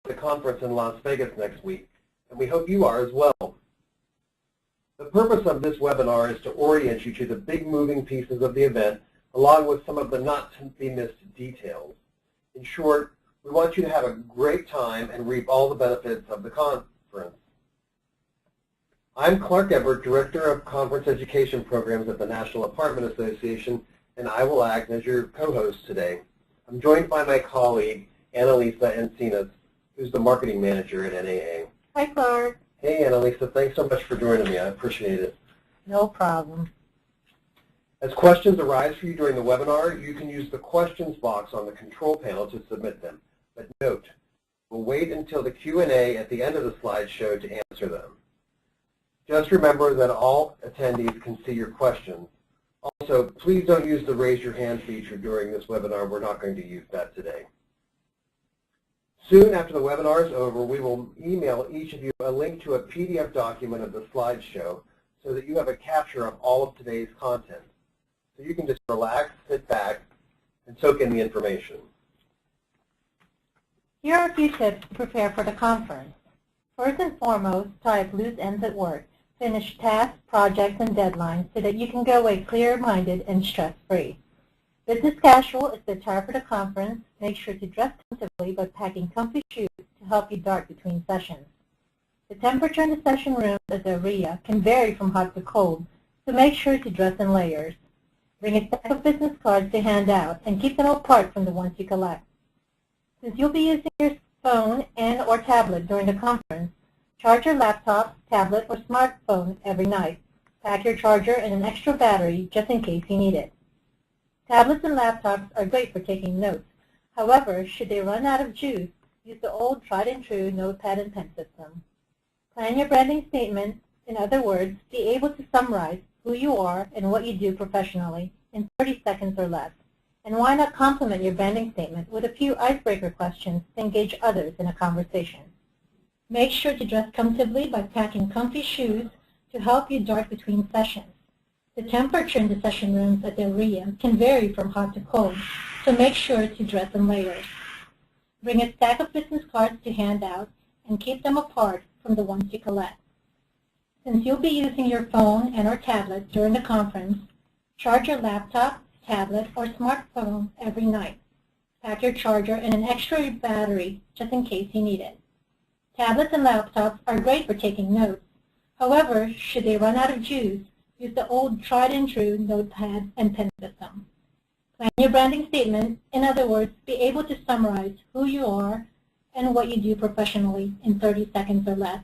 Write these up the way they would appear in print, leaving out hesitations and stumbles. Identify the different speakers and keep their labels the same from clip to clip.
Speaker 1: the conference in Las Vegas next week, and we hope you are as well. The purpose of this webinar is to orient you to the big moving pieces of the event, along with some of the not-to-be-missed details. In short, we want you to have a great time and reap all the benefits of the conference. I'm Clark Everett, Director of Conference Education Programs at the National Apartment Association, and I will act as your co-host today. I'm joined by my colleague, Annalisa Encinas, who's the Marketing Manager at NAA.
Speaker 2: Hi, Clark.
Speaker 1: Hey, Annalisa. Thanks so much for joining me. I appreciate it.
Speaker 2: No problem.
Speaker 1: As questions arise for you during the webinar, you can use the questions box on the control panel to submit them. But note, we'll wait until the Q&A at the end of the slideshow to answer them. Just remember that all attendees can see your questions. Also, please don't use the raise your hand feature during this webinar. We're not going to use that today. Soon after the webinar is over, we will email each of you a link to a PDF document of the slideshow so that you have a capture of all of today's content. So you can just relax, sit back, and soak in the information.
Speaker 2: Here are a few tips to prepare for the conference. First and foremost, tie up loose ends at work. Finish tasks, projects, and deadlines so that you can go away clear-minded and stress-free. Business casual is the attire for the conference. Make sure to dress comfortably by packing comfy shoes to help you dart between sessions. The temperature in the session rooms at the area can vary from hot to cold, so make sure to dress in layers. Bring a stack of business cards to hand out and keep them apart from the ones you collect. Since you'll be using your phone and/or tablet during the conference, charge your laptop, tablet, or smartphone every night. Pack your charger and an extra battery just in case you need it. Tablets and laptops are great for taking notes. However, should they run out of juice, use the old tried-and-true notepad and pen system. Plan your branding statement. In other words, be able to summarize who you are and what you do professionally in 30 seconds or less. And why not complement your branding statement with a few icebreaker questions to engage others in a conversation. Make sure to dress comfortably by packing comfy shoes to help you dart between sessions. The temperature in the session rooms at the area can vary from hot to cold, so make sure to dress in layers. Bring a stack of business cards to hand out and keep them apart from the ones you collect. Since you'll be using your phone and/or tablet during the conference, charge your laptop, tablet, or smartphone every night. Pack your charger and an extra battery just in case you need it. Tablets and laptops are great for taking notes. However, should they run out of juice, use the old tried-and-true notepad and pen system. Plan your branding statement. In other words, be able to summarize who you are and what you do professionally in 30 seconds or less.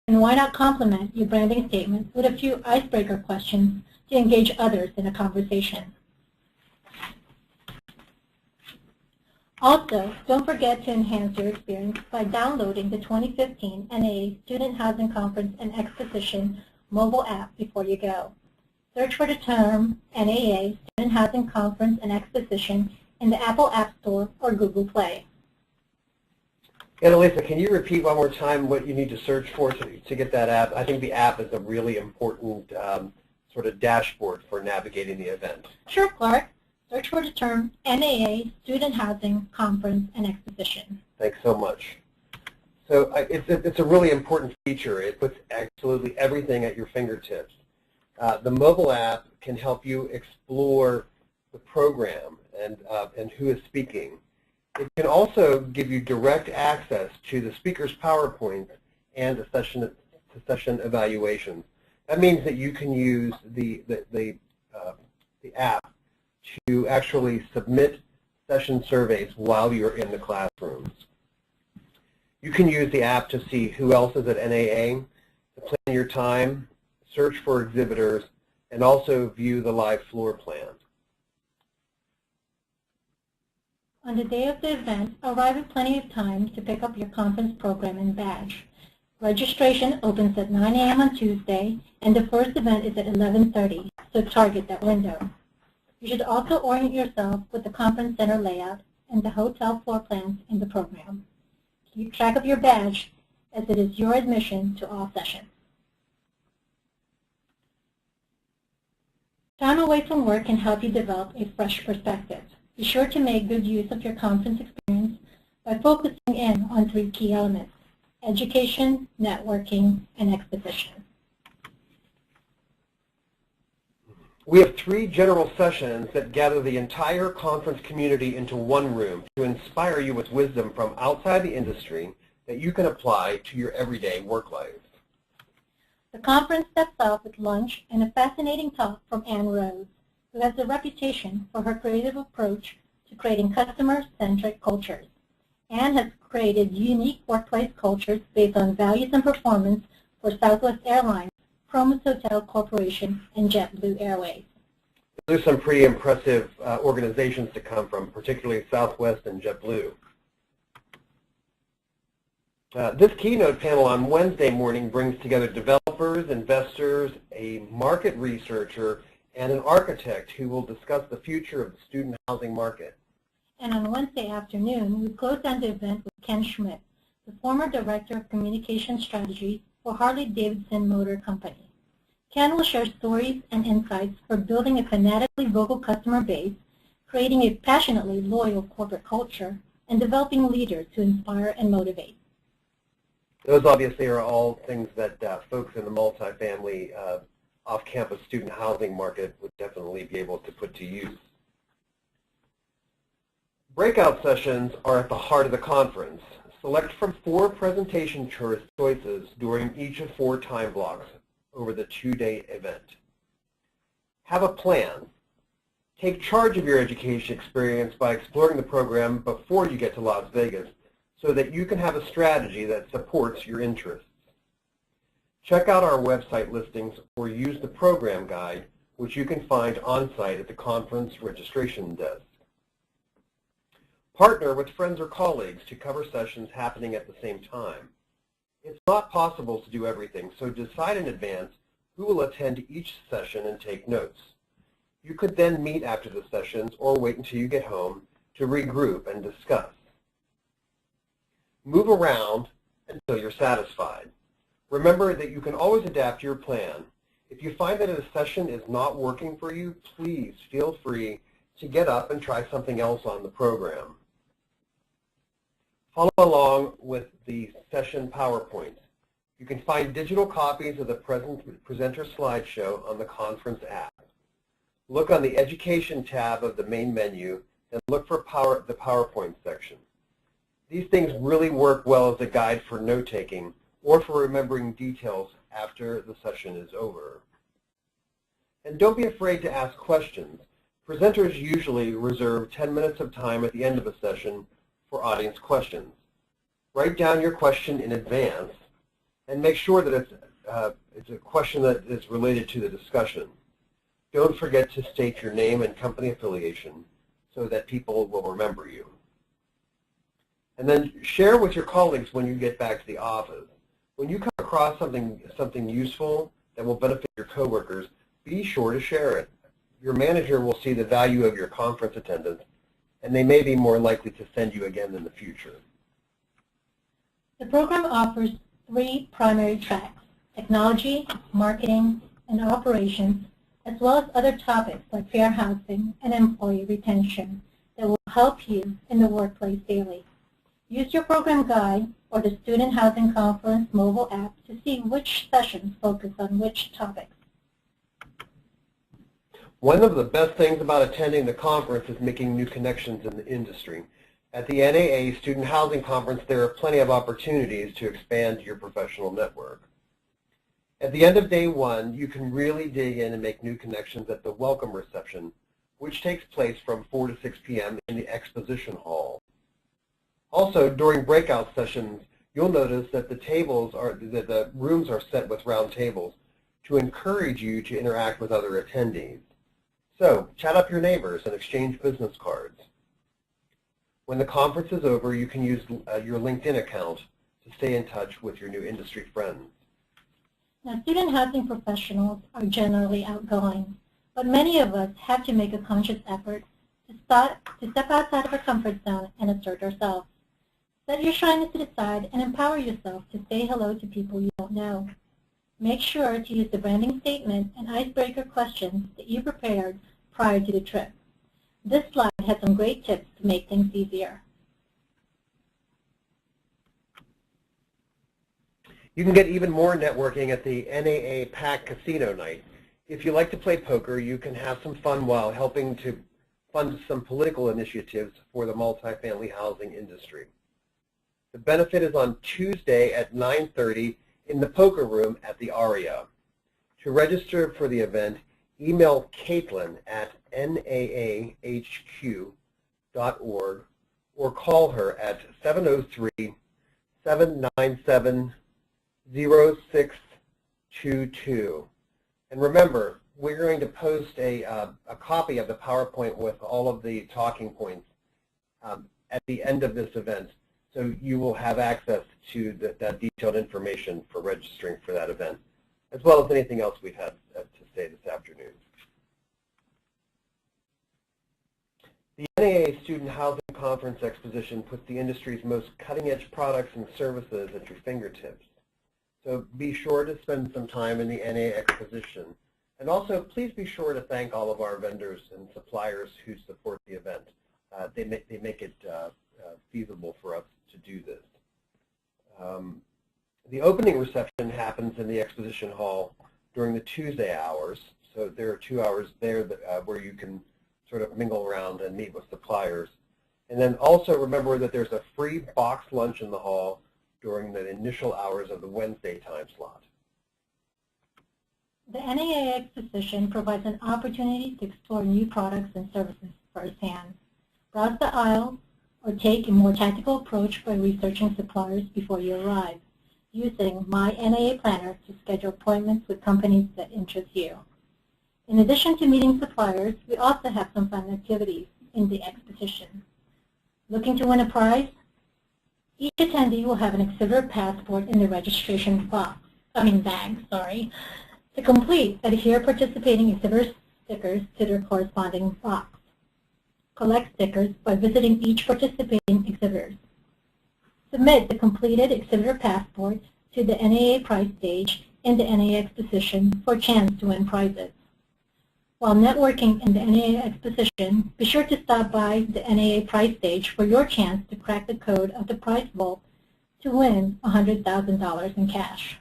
Speaker 2: And why not complement your branding statement with a few icebreaker questions to engage others in a conversation. Also, don't forget to enhance your experience by downloading the 2015 NAA Student Housing Conference and Exposition mobile app before you go. Search for the term NAA Student Housing Conference and Exposition in the Apple App Store or Google Play.
Speaker 1: Annalisa, can you repeat one more time what you need to search for to get that app? I think the app is a really important sort of dashboard for navigating the event.
Speaker 2: Sure, Clark. Search for the term NAA Student Housing Conference and Exposition.
Speaker 1: Thanks so much. So it's a really important feature. It puts absolutely everything at your fingertips. The mobile app can help you explore the program and who is speaking. It can also give you direct access to the speaker's PowerPoint and the session evaluations. That means that you can use the app to actually submit session surveys while you're in the classrooms. You can use the app to see who else is at NAA, to plan your time, search for exhibitors, and also view the live floor plan.
Speaker 2: On the day of the event, arrive with plenty of time to pick up your conference program and badge. Registration opens at 9 a.m. on Tuesday, and the first event is at 11:30, so target that window. You should also orient yourself with the conference center layout and the hotel floor plans in the program. Keep track of your badge, as it is your admission to all sessions. Time away from work can help you develop a fresh perspective. Be sure to make good use of your conference experience by focusing in on 3 key elements: education, networking, and exposition.
Speaker 1: We have 3 general sessions that gather the entire conference community into one room to inspire you with wisdom from outside the industry that you can apply to your everyday work life.
Speaker 2: The conference steps off with lunch and a fascinating talk from Ann Rose, who has a reputation for her creative approach to creating customer-centric cultures. Ann has created unique workplace cultures based on values and performance for Southwest Airlines, Promus Hotel Corporation, and JetBlue Airways.
Speaker 1: There's some pretty impressive organizations to come from, particularly Southwest and JetBlue. This keynote panel on Wednesday morning brings together developers, investors, a market researcher, and an architect who will discuss the future of the student housing market.
Speaker 2: And on Wednesday afternoon, we closed down the event with Ken Schmidt, the former Director of Communication Strategy for Harley-Davidson Motor Company. Ken will share stories and insights for building a fanatically vocal customer base, creating a passionately loyal corporate culture, and developing leaders to inspire and motivate.
Speaker 1: Those obviously are all things that folks in the multifamily off-campus student housing market would definitely be able to put to use. Breakout sessions are at the heart of the conference. Select from 4 presentation choices during each of 4 time blocks over the 2-day event. Have a plan. Take charge of your education experience by exploring the program before you get to Las Vegas so that you can have a strategy that supports your interests. Check out our website listings or use the program guide, which you can find on-site at the conference registration desk. Partner with friends or colleagues to cover sessions happening at the same time. It's not possible to do everything, so decide in advance who will attend each session and take notes. You could then meet after the sessions or wait until you get home to regroup and discuss. Move around until you're satisfied. Remember that you can always adapt your plan. If you find that a session is not working for you, please feel free to get up and try something else on the program. Follow along with the session PowerPoint. You can find digital copies of the presenter slideshow on the conference app. Look on the Education tab of the main menu and look for the PowerPoint section. These things really work well as a guide for note-taking or for remembering details after the session is over. And don't be afraid to ask questions. Presenters usually reserve 10 minutes of time at the end of a session for audience questions. Write down your question in advance and make sure that it's a question that is related to the discussion. Don't forget to state your name and company affiliation so that people will remember you. And then share with your colleagues when you get back to the office. When you come across something useful that will benefit your coworkers, be sure to share it. Your manager will see the value of your conference attendance, and they may be more likely to send you again in the future.
Speaker 2: The program offers 3 primary tracks: technology, marketing, and operations, as well as other topics like fair housing and employee retention that will help you in the workplace daily. Use your program guide or the Student Housing Conference mobile app to see which sessions focus on which topics.
Speaker 1: One of the best things about attending the conference is making new connections in the industry. At the NAA Student Housing Conference, there are plenty of opportunities to expand your professional network. At the end of day 1, you can really dig in and make new connections at the welcome reception, which takes place from 4 to 6 p.m. in the exposition hall. Also, during breakout sessions, you'll notice that the rooms are set with round tables to encourage you to interact with other attendees. So, chat up your neighbors and exchange business cards. When the conference is over, you can use your LinkedIn account to stay in touch with your new industry friends.
Speaker 2: Now, student housing professionals are generally outgoing, but many of us have to make a conscious effort to step outside of our comfort zone and assert ourselves. Set your shyness to the side and empower yourself to say hello to people you don't know. Make sure to use the branding statement and icebreaker questions that you prepared prior to the trip. This slide has some great tips to make things easier.
Speaker 1: You can get even more networking at the NAA Pack Casino Night. If you like to play poker, you can have some fun while helping to fund some political initiatives for the multifamily housing industry. The benefit is on Tuesday at 9:30 in the poker room at the Aria. To register for the event, email Caitlin at naahq.org or call her at 703-797-0622. And remember, we're going to post a copy of the PowerPoint with all of the talking points at the end of this event, so you will have access to that detailed information for registering for that event, as well as anything else we've had to say this afternoon. The NAA Student Housing Conference Exposition puts the industry's most cutting-edge products and services at your fingertips. So be sure to spend some time in the NAA Exposition. And also, please be sure to thank all of our vendors and suppliers who support the event. They make it feasible for us to do this. The opening reception happens in the exposition hall during the Tuesday hours. So there are 2 hours there where you can sort of mingle around and meet with suppliers. And then also remember that there's a free box lunch in the hall during the initial hours of the Wednesday time slot.
Speaker 2: The NAA Exposition provides an opportunity to explore new products and services firsthand. Browse the aisle or take a more tactical approach by researching suppliers before you arrive, using My NAA Planner to schedule appointments with companies that interest you. In addition to meeting suppliers, we also have some fun activities in the exposition. Looking to win a prize? Each attendee will have an exhibitor passport in the registration bag. To complete, adhere participating exhibitor stickers to their corresponding box. Collect stickers by visiting each participating exhibitor. Submit the completed exhibitor passports to the NAA prize stage in the NAA Exposition for a chance to win prizes. While networking in the NAA Exposition, be sure to stop by the NAA prize stage for your chance to crack the code of the prize vault to win $100,000 in cash.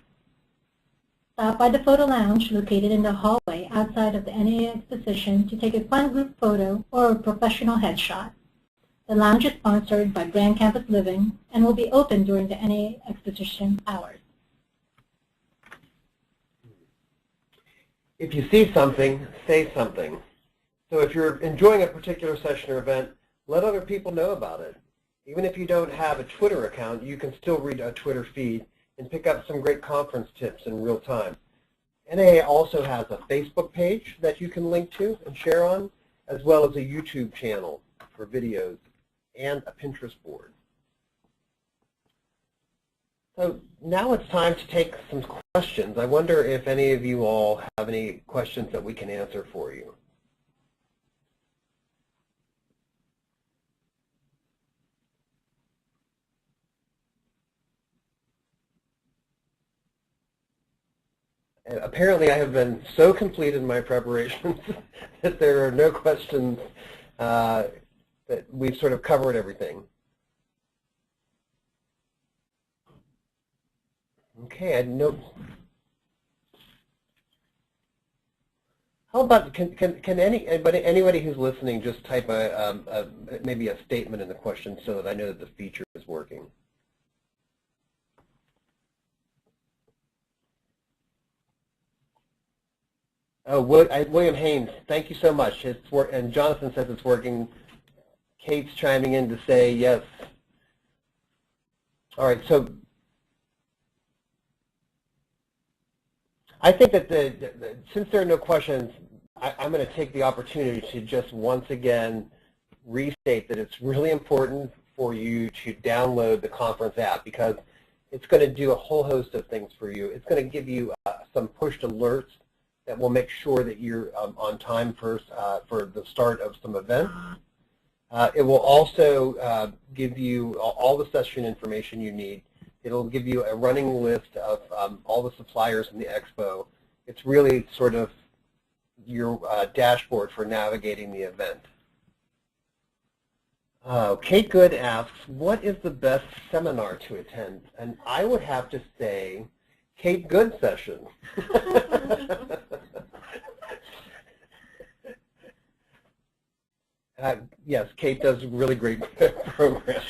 Speaker 2: Stop by the photo lounge located in the hallway outside of the NAA Exposition to take a fun group photo or a professional headshot. The lounge is sponsored by Grand Campus Living and will be open during the NAA Exposition hours.
Speaker 1: If you see something, say something. So if you're enjoying a particular session or event, let other people know about it. Even if you don't have a Twitter account, you can still read a Twitter feed and pick up some great conference tips in real time. NAA also has a Facebook page that you can link to and share on, as well as a YouTube channel for videos and a Pinterest board. So now it's time to take some questions. I wonder if any of you all have any questions that we can answer for you. And apparently I have been so complete in my preparations that there are no questions, that we've sort of covered everything. Okay, I know. How about can anybody who's listening just type maybe a statement in the question so that I know that the feature is working? Oh, William Haynes, thank you so much. And Jonathan says it's working. Kate's chiming in to say yes. All right, so I think that since there are no questions, I'm going to take the opportunity to just once again restate that it's really important for you to download the conference app, because it's going to do a whole host of things for you. It's going to give you some pushed alerts that will make sure that you're on time for the start of some events. It will also give you all the session information you need. It'll give you a running list of all the suppliers in the expo. It's really sort of your dashboard for navigating the event. Kate Good asks, what is the best seminar to attend? And I would have to say Kate Good session. Yes, Kate does really great programs.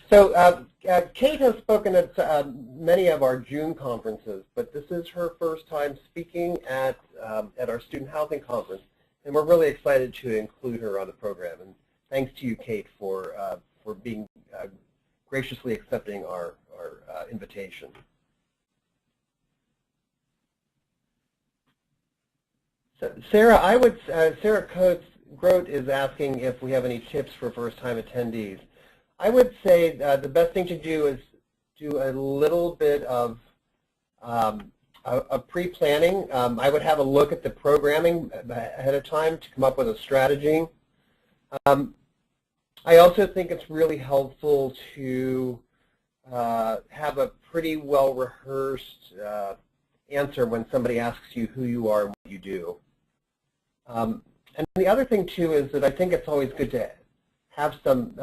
Speaker 1: So Kate has spoken at many of our June conferences, but this is her first time speaking at our Student Housing Conference, and we're really excited to include her on the program. And thanks to you, Kate, for being graciously accepting our invitation. So Sarah, Sarah Grote is asking if we have any tips for first-time attendees. I would say the best thing to do is do a little bit of pre-planning. I would have a look at the programming ahead of time to come up with a strategy. I also think it's really helpful to have a pretty well-rehearsed answer when somebody asks you who you are and what you do. And the other thing, too, is that I think it's always good to have some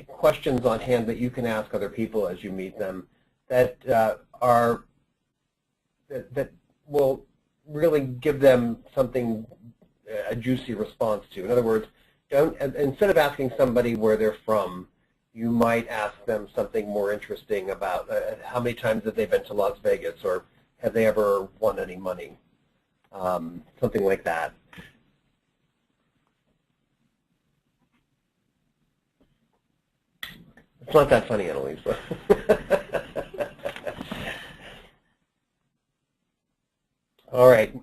Speaker 1: questions on hand that you can ask other people as you meet them that that will really give them something, a juicy response to. In other words, instead of asking somebody where they're from, you might ask them something more interesting about how many times have they been to Las Vegas, or have they ever won any money, something like that. It's not that funny, Annalisa. All right,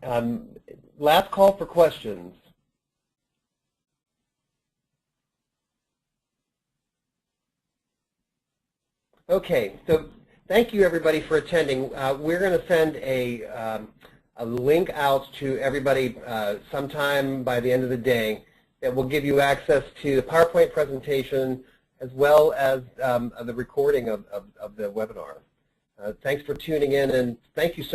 Speaker 1: last call for questions. Okay, so thank you everybody for attending. We're going to send a link out to everybody sometime by the end of the day that will give you access to the PowerPoint presentation as well as the recording of the webinar. Thanks for tuning in, and thank you so much.